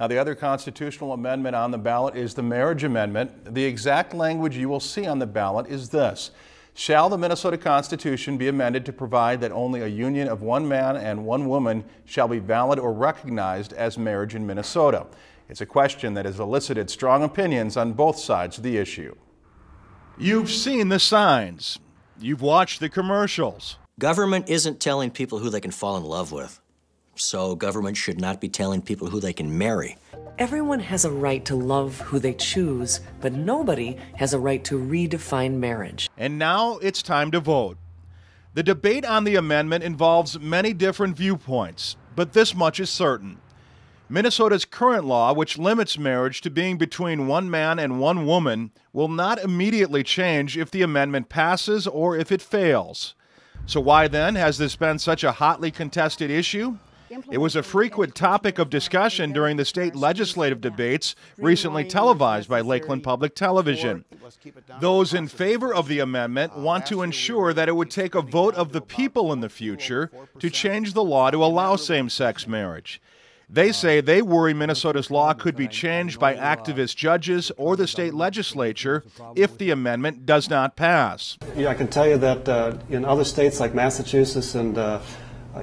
Now, the other constitutional amendment on the ballot is the marriage amendment. The exact language you will see on the ballot is this: shall the Minnesota Constitution be amended to provide that only a union of one man and one woman shall be valid or recognized as marriage in Minnesota? It's a question that has elicited strong opinions on both sides of the issue. You've seen the signs. You've watched the commercials. Government isn't telling people who they can fall in love with. So government should not be telling people who they can marry. Everyone has a right to love who they choose, but nobody has a right to redefine marriage. And now it's time to vote. The debate on the amendment involves many different viewpoints, but this much is certain. Minnesota's current law, which limits marriage to being between one man and one woman, will not immediately change if the amendment passes or if it fails. So why then has this been such a hotly contested issue? It was a frequent topic of discussion during the state legislative debates recently televised by Lakeland Public Television. Those in favor of the amendment want to ensure that it would take a vote of the people in the future to change the law to allow same-sex marriage. They say they worry Minnesota's law could be changed by activist judges or the state legislature if the amendment does not pass. Yeah, I can tell you that in other states like Massachusetts and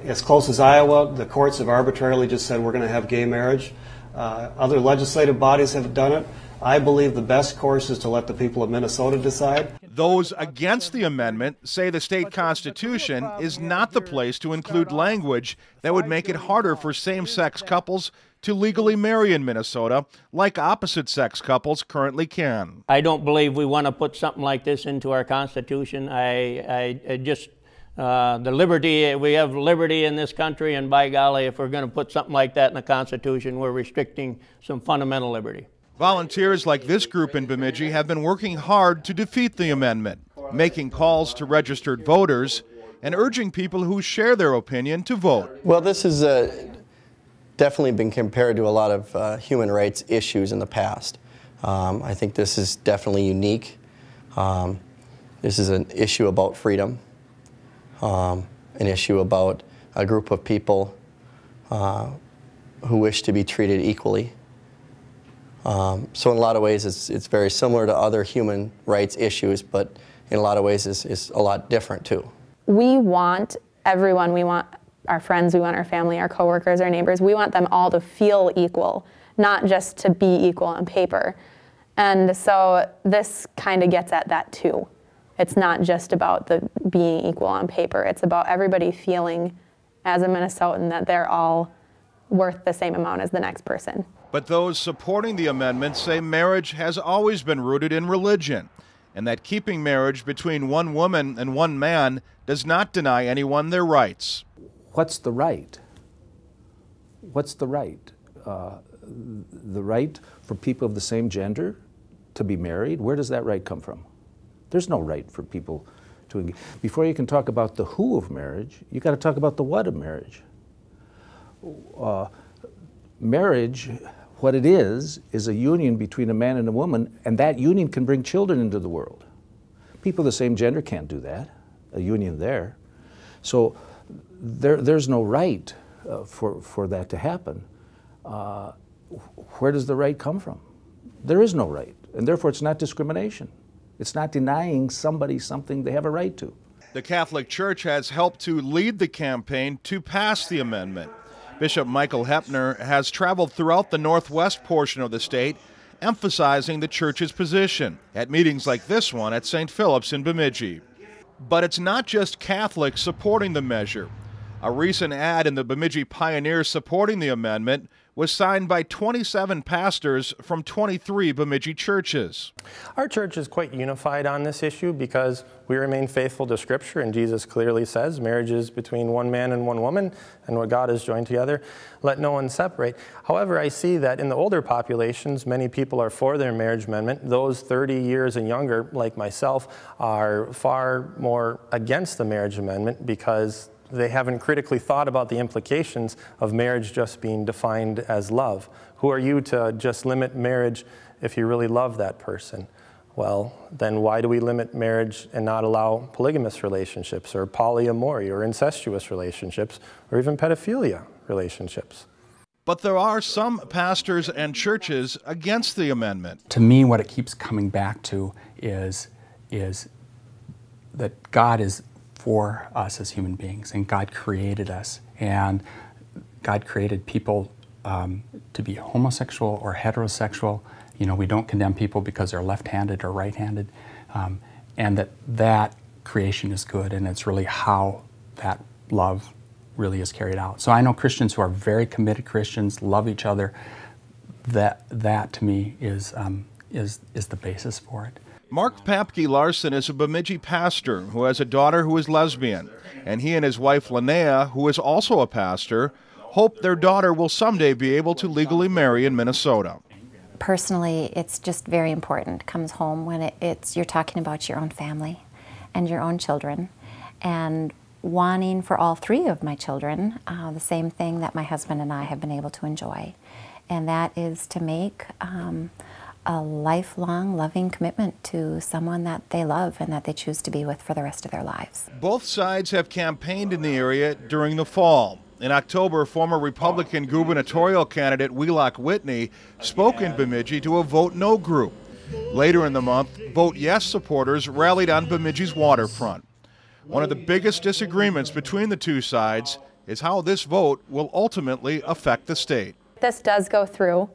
as close as Iowa, the courts have arbitrarily just said we're going to have gay marriage. Other legislative bodies have done it. I believe the best course is to let the people of Minnesota decide. Those against the amendment say the state constitution is not the place to include language that would make it harder for same-sex couples to legally marry in Minnesota, like opposite-sex couples currently can. I don't believe we want to put something like this into our Constitution. The liberty, we have liberty in this country, and by golly, if we're going to put something like that in the Constitution, we're restricting some fundamental liberty. Volunteers like this group in Bemidji have been working hard to defeat the amendment, making calls to registered voters and urging people who share their opinion to vote. Well, this has definitely been compared to a lot of human rights issues in the past. I think this is definitely unique. This is an issue about freedom, an issue about a group of people who wish to be treated equally. So in a lot of ways it's very similar to other human rights issues, but in a lot of ways it's a lot different too. We want everyone, we want our friends, we want our family, our coworkers, our neighbors, we want them all to feel equal, not just to be equal on paper. And so this kind of gets at that too. It's not just about the being equal on paper, it's about everybody feeling as a Minnesotan that they're all worth the same amount as the next person. But those supporting the amendment say marriage has always been rooted in religion, and that keeping marriage between one woman and one man does not deny anyone their rights. What's the right? What's the right? The right for people of the same gender to be married? Where does that right come from? There's no right for people to engage. Before you can talk about the who of marriage, you got to talk about the what of marriage. Marriage, what it is a union between a man and a woman, and that union can bring children into the world. People of the same gender can't do that, a union there. So there's no right for that to happen. Where does the right come from? There is no right, and therefore it's not discrimination. It's not denying somebody something they have a right to. The Catholic Church has helped to lead the campaign to pass the amendment. Bishop Michael Heppner has traveled throughout the northwest portion of the state, emphasizing the church's position at meetings like this one at St. Philip's in Bemidji. But it's not just Catholics supporting the measure. A recent ad in the Bemidji Pioneer supporting the amendment was signed by 27 pastors from 23 Bemidji churches. Our church is quite unified on this issue because we remain faithful to Scripture, and Jesus clearly says marriage is between one man and one woman, and what God has joined together, let no one separate. However, I see that in the older populations, many people are for their marriage amendment. Those 30 years and younger, like myself, are far more against the marriage amendment because they haven't critically thought about the implications of marriage just being defined as love. Who are you to just limit marriage if you really love that person? Well, then why do we limit marriage and not allow polygamous relationships or polyamory or incestuous relationships or even pedophilia relationships? But there are some pastors and churches against the amendment. To me, what it keeps coming back to is that God is for us as human beings, and God created us, and God created people to be homosexual or heterosexual. You know, we don't condemn people because they're left-handed or right-handed, and that creation is good, and it's really how that love really is carried out. So I know Christians who are very committed Christians, love each other. That to me is the basis for it. Mark Papke Larson is a Bemidji pastor who has a daughter who is lesbian, and he and his wife Linnea, who is also a pastor, hope their daughter will someday be able to legally marry in Minnesota. Personally, it's just very important. It comes home when you're talking about your own family and your own children, and wanting for all three of my children the same thing that my husband and I have been able to enjoy, and that is to make a lifelong loving commitment to someone that they love and that they choose to be with for the rest of their lives. Both sides have campaigned in the area during the fall. In October, former Republican gubernatorial candidate Wheelock Whitney spoke in Bemidji to a Vote No group. Later in the month, Vote Yes supporters rallied on Bemidji's waterfront. One of the biggest disagreements between the two sides is how this vote will ultimately affect the state. This does go through.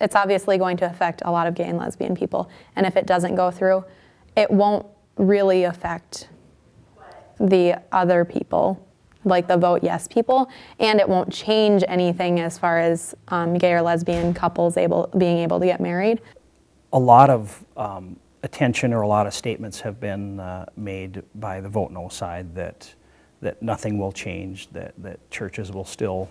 It's obviously going to affect a lot of gay and lesbian people. And if it doesn't go through, it won't really affect the other people, like the Vote Yes people, and it won't change anything as far as gay or lesbian couples being able to get married. A lot of attention or a lot of statements have been made by the Vote No side that nothing will change, that churches will still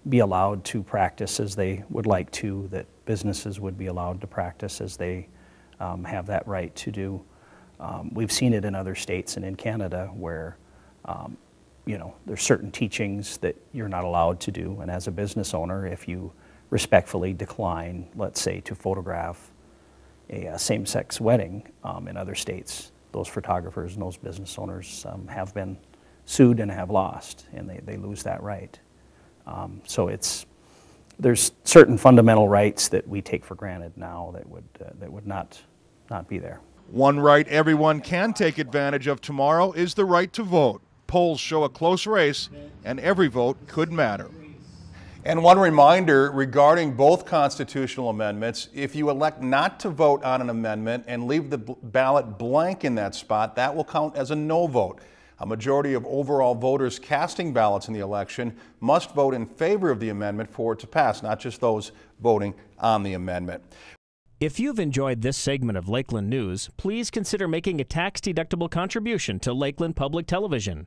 be allowed to practice as they would like to, that businesses would be allowed to practice as they have that right to do. We've seen it in other states and in Canada where you know, there's certain teachings that you're not allowed to do, and as a business owner, if you respectfully decline, let's say, to photograph a same-sex wedding in other states, those photographers and those business owners have been sued and have lost, and they lose that right. So there's certain fundamental rights that we take for granted now that would not be there. One right everyone can take advantage of tomorrow is the right to vote. Polls show a close race, and every vote could matter. And one reminder regarding both constitutional amendments: if you elect not to vote on an amendment and leave the ballot blank in that spot, that will count as a no vote. A majority of overall voters casting ballots in the election must vote in favor of the amendment for it to pass, not just those voting on the amendment. If you've enjoyed this segment of Lakeland News, please consider making a tax-deductible contribution to Lakeland Public Television.